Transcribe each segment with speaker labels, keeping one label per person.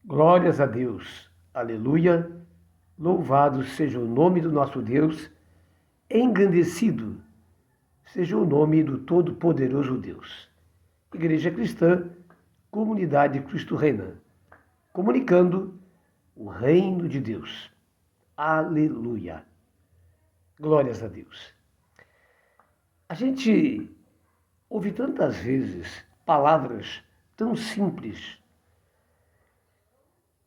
Speaker 1: Glórias a Deus. Aleluia. Louvado seja o nome do nosso Deus. Engrandecido seja o nome do Todo-Poderoso Deus. Igreja Cristã, Comunidade Cristo Reina, comunicando o reino de Deus. Aleluia. Glórias a Deus. A gente ouve tantas vezes palavras tão simples,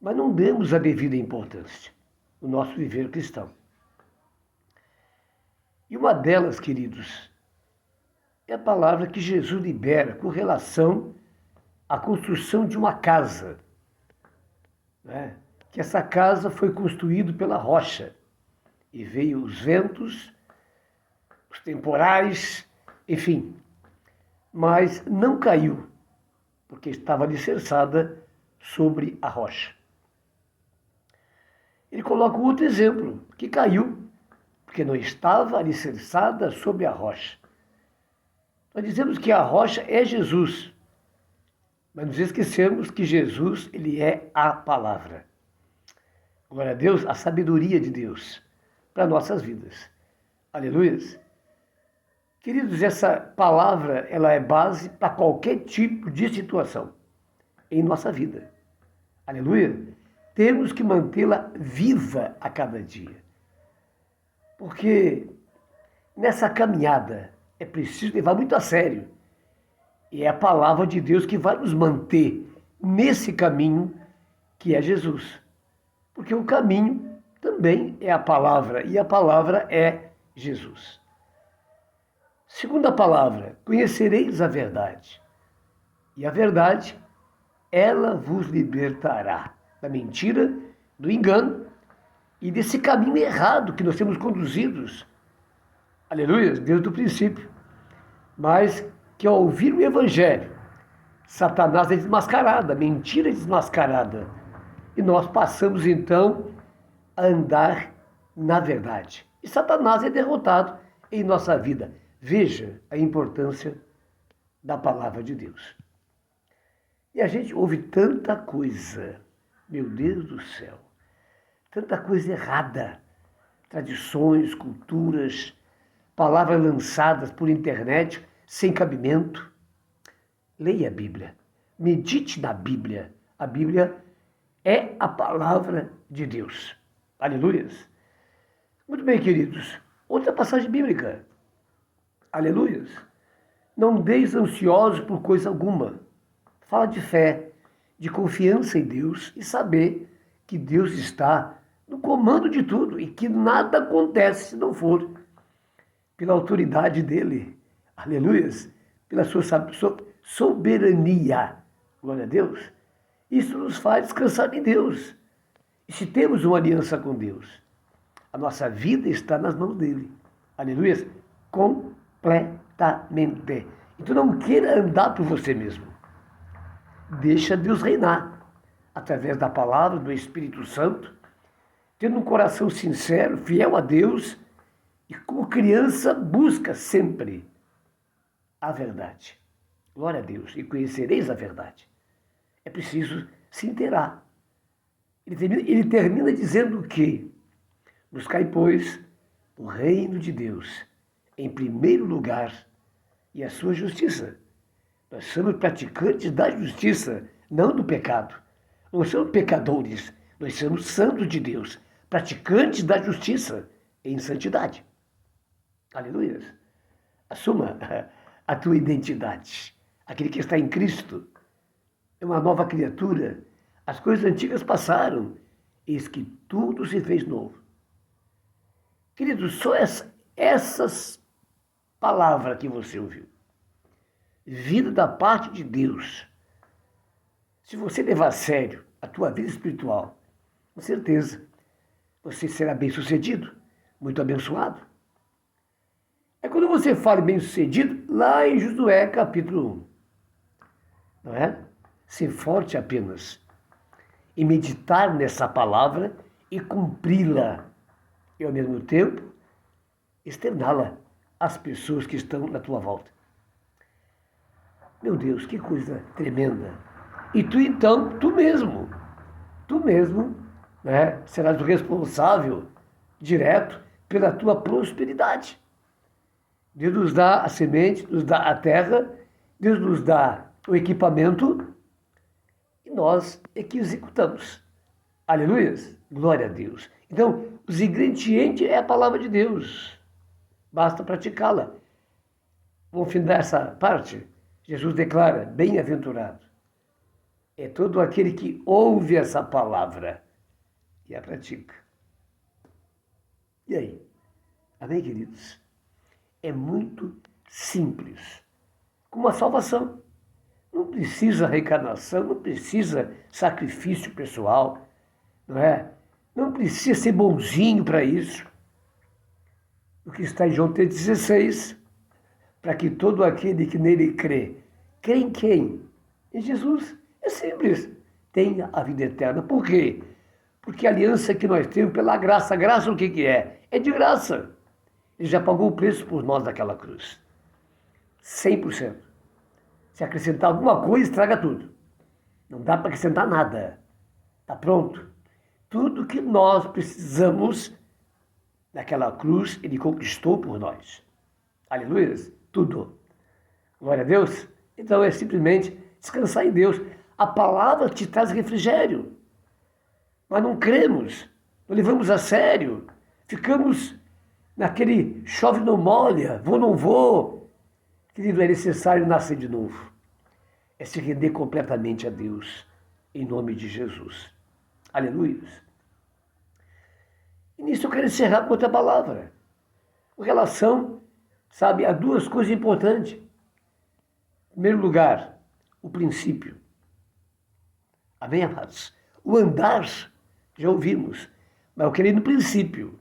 Speaker 1: mas não demos a devida importância no nosso viver cristão. E uma delas, queridos, é a palavra que Jesus libera com relação à construção de uma casa, né? Que essa casa foi construída pela rocha, e veio os ventos, os temporais, enfim, mas não caiu, porque estava alicerçada sobre a rocha. Ele coloca um outro exemplo, que caiu, porque não estava alicerçada sobre a rocha. Nós dizemos que a rocha é Jesus, mas nos esquecemos que Jesus, ele é a palavra. Glória a Deus, a sabedoria de Deus para nossas vidas. Aleluia. Queridos, essa palavra, ela é base para qualquer tipo de situação em nossa vida. Aleluia. Temos que mantê-la viva a cada dia. Porque nessa caminhada é preciso levar muito a sério. E é a palavra de Deus que vai nos manter nesse caminho que é Jesus. Porque o caminho também é a palavra, e a palavra é Jesus. Segunda palavra, conhecereis a verdade. E a verdade, ela vos libertará da mentira, do engano e desse caminho errado que nós temos conduzidos. Aleluia, desde o princípio. Mas que ao ouvir o Evangelho, Satanás é desmascarado, a mentira é desmascarada. E nós passamos então a andar na verdade. E Satanás é derrotado em nossa vida. Veja a importância da palavra de Deus. E a gente ouve tanta coisa, meu Deus do céu, tanta coisa errada, tradições, culturas, palavras lançadas por internet sem cabimento. Leia a Bíblia, medite na Bíblia. A Bíblia é a palavra de Deus. Aleluias. Muito bem, queridos. Outra passagem bíblica. Aleluias. Não deis ansiosos por coisa alguma. Fala de fé, de confiança em Deus e saber que Deus está no comando de tudo e que nada acontece se não for pela autoridade dele. Aleluias. Pela sua soberania. Glória a Deus. Isso nos faz descansar em Deus. E se temos uma aliança com Deus, a nossa vida está nas mãos dele. Aleluia. Completamente. Então não queira andar por você mesmo. Deixa Deus reinar. Através da palavra, do Espírito Santo, tendo um coração sincero, fiel a Deus, e como criança busca sempre a verdade. Glória a Deus. E conhecereis a verdade. É preciso se inteirar. Ele termina dizendo que buscai, pois, o reino de Deus em primeiro lugar e a sua justiça. Nós somos praticantes da justiça, não do pecado. Não somos pecadores, nós somos santos de Deus, praticantes da justiça em santidade. Aleluia. Assuma a tua identidade. Aquele que está em Cristo é uma nova criatura. As coisas antigas passaram, eis que tudo se fez novo. Queridos, só essas palavras que você ouviu, vindo da parte de Deus, se você levar a sério a tua vida espiritual, com certeza você será bem-sucedido, muito abençoado. É quando você fala bem-sucedido, lá em Josué capítulo 1, não é? Ser forte apenas e meditar nessa palavra e cumpri-la e, ao mesmo tempo, externá-la às pessoas que estão na tua volta. Meu Deus, que coisa tremenda. E tu então, tu mesmo, tu mesmo, né, serás o responsável direto pela tua prosperidade. Deus nos dá a semente, nos dá a terra, Deus nos dá o equipamento e nós é que executamos. Aleluias! Glória a Deus. Então, os ingredientes é a palavra de Deus. Basta praticá-la. Vamos findar essa parte. Jesus declara, bem-aventurado é todo aquele que ouve essa palavra e a pratica. E aí? Amém, queridos? É muito simples. Como a salvação. Não precisa reencarnação, não precisa sacrifício pessoal, não é? Não precisa ser bonzinho para isso. O que está em João 3,16, para que todo aquele que nele crê em quem? Em Jesus. É simples. Tenha a vida eterna. Por quê? Porque a aliança que nós temos pela graça. Graça o que é? É de graça. Ele já pagou o preço por nós daquela cruz. 100%. Se acrescentar alguma coisa, estraga tudo. Não dá para acrescentar nada. Está pronto. Tudo que nós precisamos naquela cruz, ele conquistou por nós. Aleluia. Tudo. Glória a Deus. Então é simplesmente descansar em Deus. A palavra te traz refrigério. Mas não cremos, não levamos a sério. Ficamos naquele chove não molha, vou não vou. Querido, é necessário nascer de novo. É se render completamente a Deus, em nome de Jesus. Aleluia. E nisso eu quero encerrar com outra palavra. Com relação, sabe, a duas coisas importantes. Em primeiro lugar, o princípio. Amém, amados? O andar, já ouvimos, mas eu queria ir no princípio.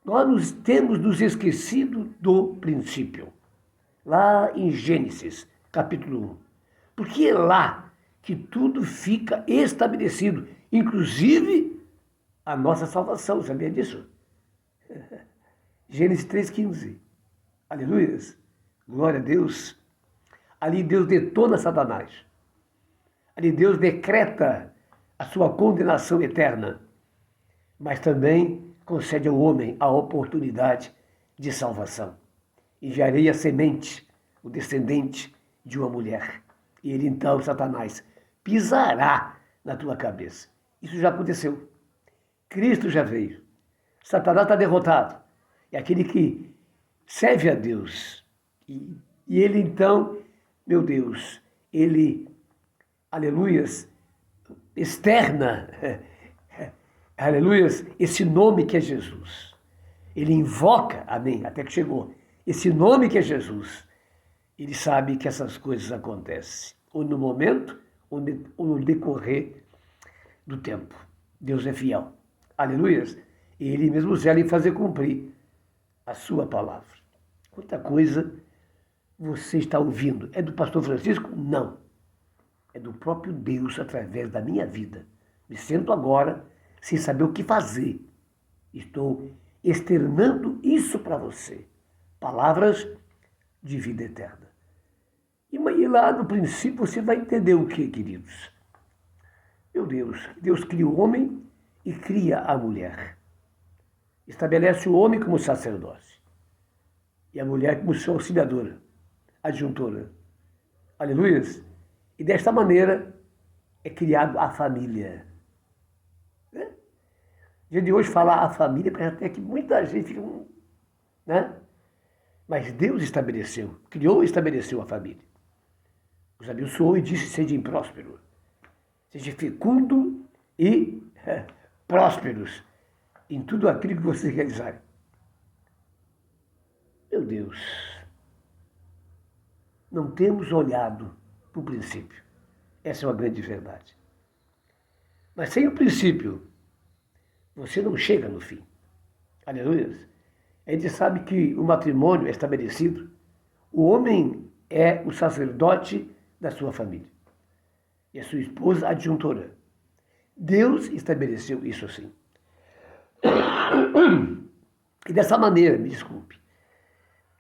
Speaker 1: Nós temos nos esquecido do princípio. Lá em Gênesis, capítulo 1. Porque é lá que tudo fica estabelecido, inclusive a nossa salvação, sabia disso? Gênesis 3,15. Aleluia. Glória a Deus. Ali Deus detona Satanás. Ali Deus decreta a sua condenação eterna, mas também concede ao homem a oportunidade de salvação. Enviarei a semente, o descendente de uma mulher. E ele então, Satanás, pisará na tua cabeça. Isso já aconteceu. Cristo já veio. Satanás está derrotado. É aquele que serve a Deus. E ele então, meu Deus, ele, aleluias, externa, aleluias, esse nome que é Jesus. Ele invoca, amém, até que chegou, esse nome que é Jesus. Ele sabe que essas coisas acontecem, ou no momento, ou no decorrer do tempo. Deus é fiel. Aleluias. E ele mesmo zela em fazer cumprir a sua palavra. Quanta coisa você está ouvindo? É do pastor Francisco? Não. É do próprio Deus através da minha vida. Me sento agora sem saber o que fazer. Estou externando isso para você. Palavras de vida eterna. E lá no princípio você vai entender o que, queridos? Meu Deus cria o homem e cria a mulher. Estabelece o homem como sacerdote e a mulher como sua auxiliadora, adjuntora. Aleluia. E desta maneira é criado a família. Né? Dia de hoje falar a família parece até que muita gente fica, né? Mas Deus estabeleceu, criou e estabeleceu a família. Os abençoou e disse: sejam prósperos, sejam fecundo e prósperos em tudo aquilo que vocês realizarem. Meu Deus, não temos olhado para o princípio. Essa é uma grande verdade. Mas sem o princípio, você não chega no fim. Aleluia. A gente sabe que o matrimônio é estabelecido. O homem é o sacerdote da sua família. E a sua esposa a adjuntora. Deus estabeleceu isso assim. E dessa maneira, me desculpe,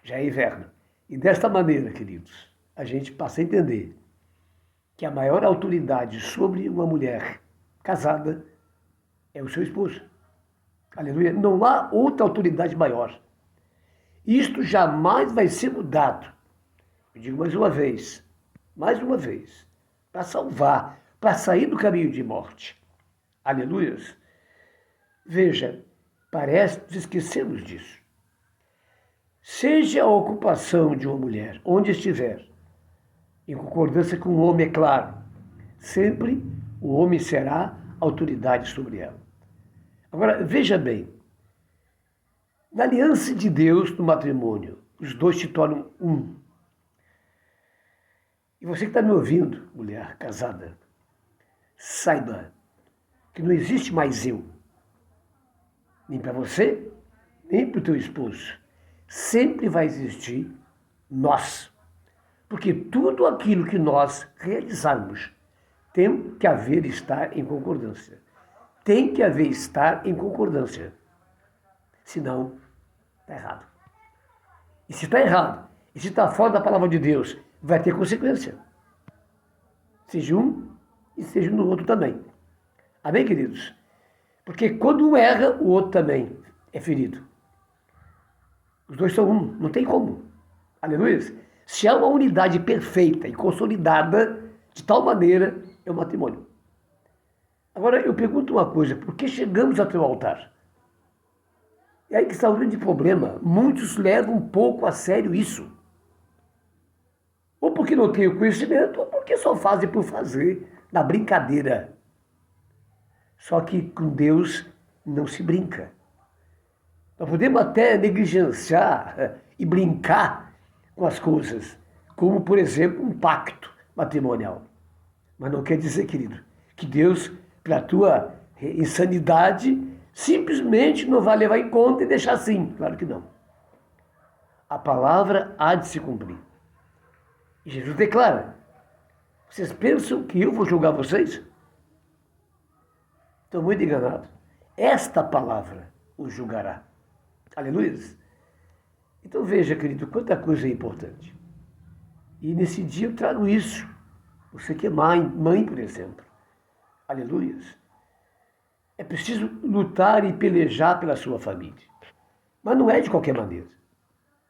Speaker 1: já é inverno. E desta maneira, queridos, a gente passa a entender que a maior autoridade sobre uma mulher casada é o seu esposo. Aleluia. Não há outra autoridade maior. Isto jamais vai ser mudado. Eu digo mais uma vez, para salvar, para sair do caminho de morte. Aleluia. Veja, parece que nos esquecemos disso. Seja a ocupação de uma mulher, onde estiver, em concordância com o homem, é claro, sempre o homem será autoridade sobre ela. Agora, veja bem, na aliança de Deus no matrimônio, os dois se tornam um. E você que está me ouvindo, mulher casada, saiba que não existe mais eu, nem para você, nem para o teu esposo. Sempre vai existir nós. Porque tudo aquilo que nós realizarmos tem que haver estar em concordância. Tem que haver estar em concordância. Senão, está errado. E se está errado, e se está fora da palavra de Deus, vai ter consequência. Seja um e seja no outro também. Amém, queridos? Porque quando um erra, o outro também é ferido. Os dois são um, não tem como. Aleluia. Se há uma unidade perfeita e consolidada, de tal maneira, é o matrimônio. Agora, eu pergunto uma coisa, por que chegamos até o altar? E aí que está o grande problema. Muitos levam um pouco a sério isso. Ou porque não têm o conhecimento, ou porque só fazem por fazer, na brincadeira. Só que com Deus não se brinca. Nós podemos até negligenciar e brincar com as coisas, como, por exemplo, um pacto matrimonial. Mas não quer dizer, querido, que Deus, pela tua insanidade, simplesmente não vai levar em conta e deixar assim. Claro que não. A palavra há de se cumprir. E Jesus declara: vocês pensam que eu vou julgar vocês? Estão muito enganados. Esta palavra os julgará. Aleluia. Então veja, querido, quanta coisa é importante. E nesse dia eu trago isso. Você que é mãe, por exemplo. Aleluia. É preciso lutar e pelejar pela sua família. Mas não é de qualquer maneira.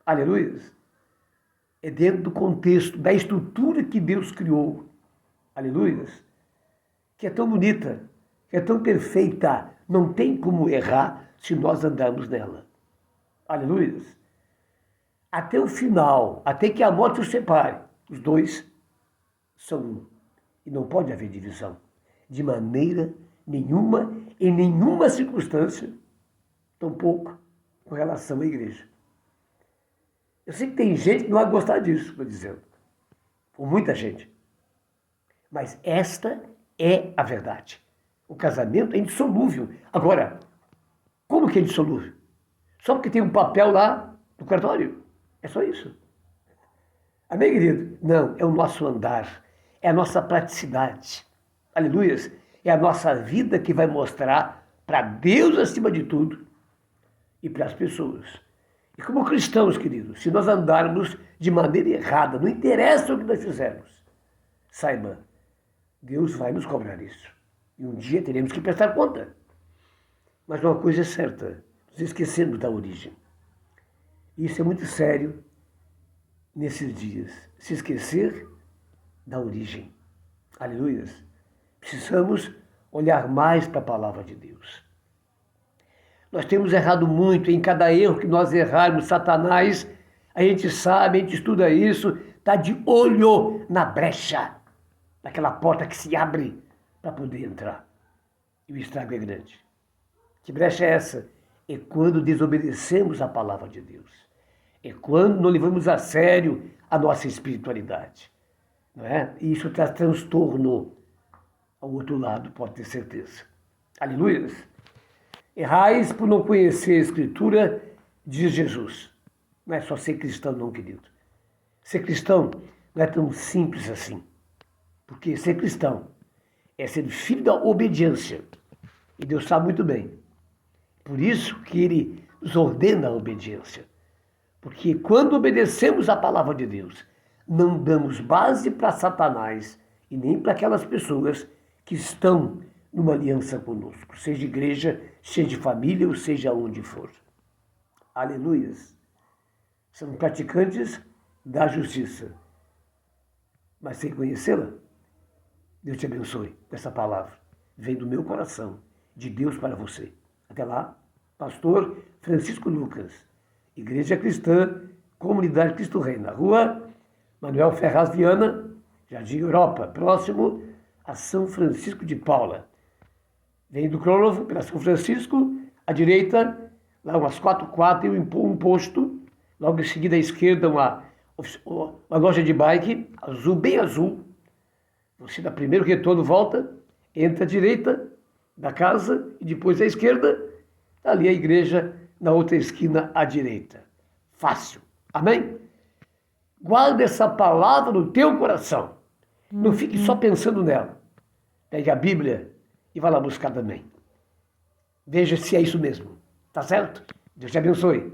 Speaker 1: Aleluia. É dentro do contexto, da estrutura que Deus criou. Aleluia. Que é tão bonita, que é tão perfeita. Não tem como errar se nós andarmos nela. Aleluia. Até o final, até que a morte os separe, os dois são um. E não pode haver divisão. De maneira nenhuma, em nenhuma circunstância, tampouco com relação à igreja. Eu sei que tem gente que não vai gostar disso, estou dizendo. Ou muita gente. Mas esta é a verdade. O casamento é indissolúvel. Agora, como que é indissolúvel? Só porque tem um papel lá no cartório? É só isso. Amém, querido? Não, é o nosso andar. É a nossa praticidade. Aleluia. É a nossa vida que vai mostrar para Deus acima de tudo e para as pessoas. E como cristãos, queridos, se nós andarmos de maneira errada, não interessa o que nós fizermos, saiba, Deus vai nos cobrar isso. E um dia teremos que prestar conta. Mas uma coisa é certa, nos esquecemos da origem. Isso é muito sério nesses dias. Se esquecer da origem. Aleluia. Precisamos olhar mais para a palavra de Deus. Nós temos errado muito. Em cada erro que nós errarmos, Satanás, a gente sabe, a gente estuda isso, está de olho na brecha, naquela porta que se abre para poder entrar. E o estrago é grande. Que brecha é essa? É quando desobedecemos a palavra de Deus. É quando não levamos a sério a nossa espiritualidade. Não é? E isso traz transtorno ao outro lado, pode ter certeza. Aleluia. Errais por não conhecer a Escritura, diz Jesus. Não é só ser cristão, não, querido. Ser cristão não é tão simples assim. Porque ser cristão é ser filho da obediência. E Deus sabe muito bem. Por isso que Ele nos ordena a obediência. Porque quando obedecemos a palavra de Deus, não damos base para Satanás e nem para aquelas pessoas que estão numa aliança conosco, seja igreja, seja família ou seja onde for. Aleluias. São praticantes da justiça. Mas sem conhecê-la, Deus te abençoe com essa palavra. Vem do meu coração, de Deus para você. Até lá, pastor Francisco Lucas, Igreja Cristã, Comunidade Cristo Rei, na rua Manuel Ferraz Viana, Jardim Europa, próximo a São Francisco de Paula. Vem do Crônovo, pela São Francisco, à direita, lá umas 4 quadras, um posto, logo em seguida à esquerda uma loja de bike, azul, bem azul. Você dá primeiro retorno, volta, entra à direita da casa e depois à esquerda, ali a igreja, na outra esquina à direita. Fácil. Amém? Guarda essa palavra no teu coração. Não fique só pensando nela. Pegue a Bíblia e vá lá buscar também. Veja se é isso mesmo. Tá certo? Deus te abençoe.